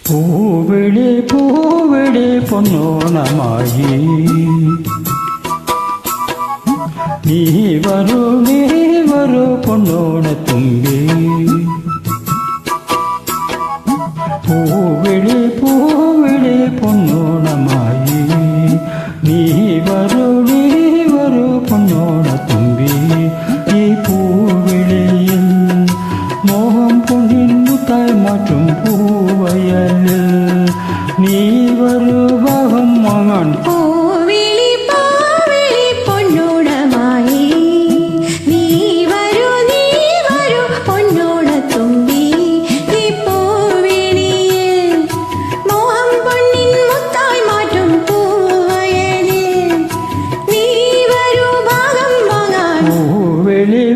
പൂവിളി പൂവിളി പൊന്നോണമായി നീ വരൂ പൊന്നോണത്തുമ്പി പൂവിളി പൂവിളി പൊന്നോണമായി നീ വരൂ പൊന്നോണത്തുമ്പി ഈ പൂവിളിയിൽ മോഹം പൊന്നിൻ മുത്തായി മാറ്റും പൂവയലിൽ നീ വരൂ ഭാഗം വാങ്ങാൻ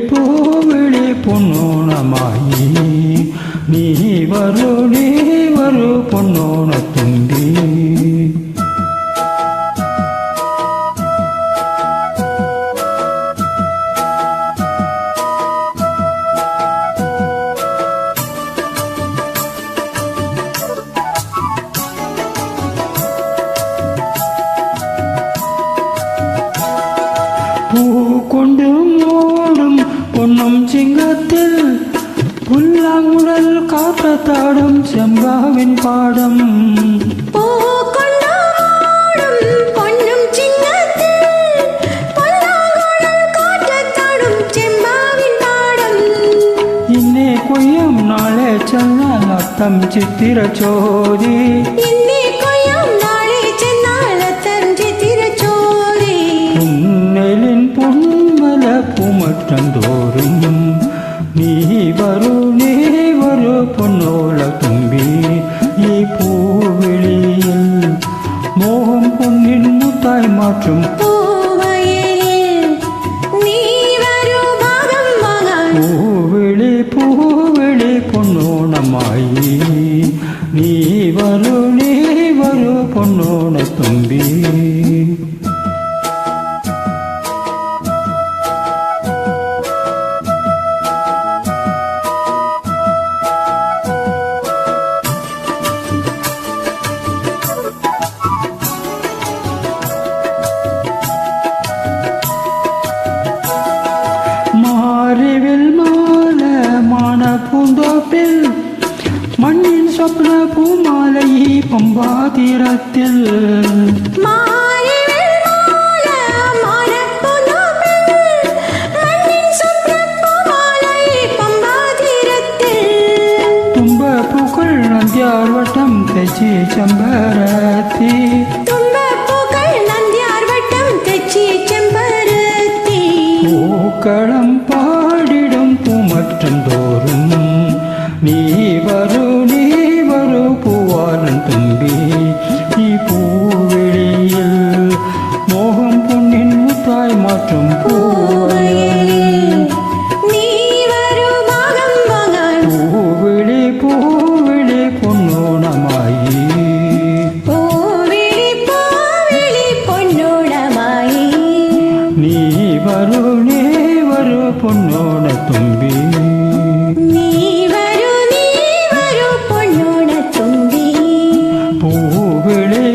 പൂവിളി പൊന്നോണമായി നീ വരൂ പൊന്നോണത്തുമ്പി പൂക്കൊണ്ട് മൂടും പൊന്നും ചിങ്ങത്തിൽ പുല്ലാങ്കുഴൽ കാറ്റത്താടും ചെമ്പാവിൻ പാടം ഇന്നെ കൊയ്യും നാളെ ചെന്നാൽ അത്തം ചിത്തിര ചോരി പൊന്മല പൂമറ്റം തോറും നീ വരൂ പൊന്നോളത്തുമ്പി ഈ പൂവിളിയിൽ മോഹം പൊന്നിൻ മുത്തായി മാറ്റും പൂവിളി പൊന്നോണമായി നീ വരൂ പൊന്നോണത്തുമ്പി അറിവിൽ മാല മാണപ്പൂന്തോപ്പിൽ മണ്ണിൻ സ്വപ്ന പൂമാല ഈ പമ്പാതീരത്തിൽ തുമ്പപ്പൂക്കൾ നന്ദ്യാർവട്ടം തെച്ചി ചെമ്പരത്തി പൂക്കളം പാടിടും പൂമറ്റം തോറും നീ വരൂ പൂവാലൻ തുമ്പി ഈ പൂവിളിയിൽ മോഹം പൊന്നിൻ മുത്തായി മാറ്റും പൂവിളി പൊന്നോണമായി നീ വരൂ പൊന്നോണത്തുമ്പി പൂവിളി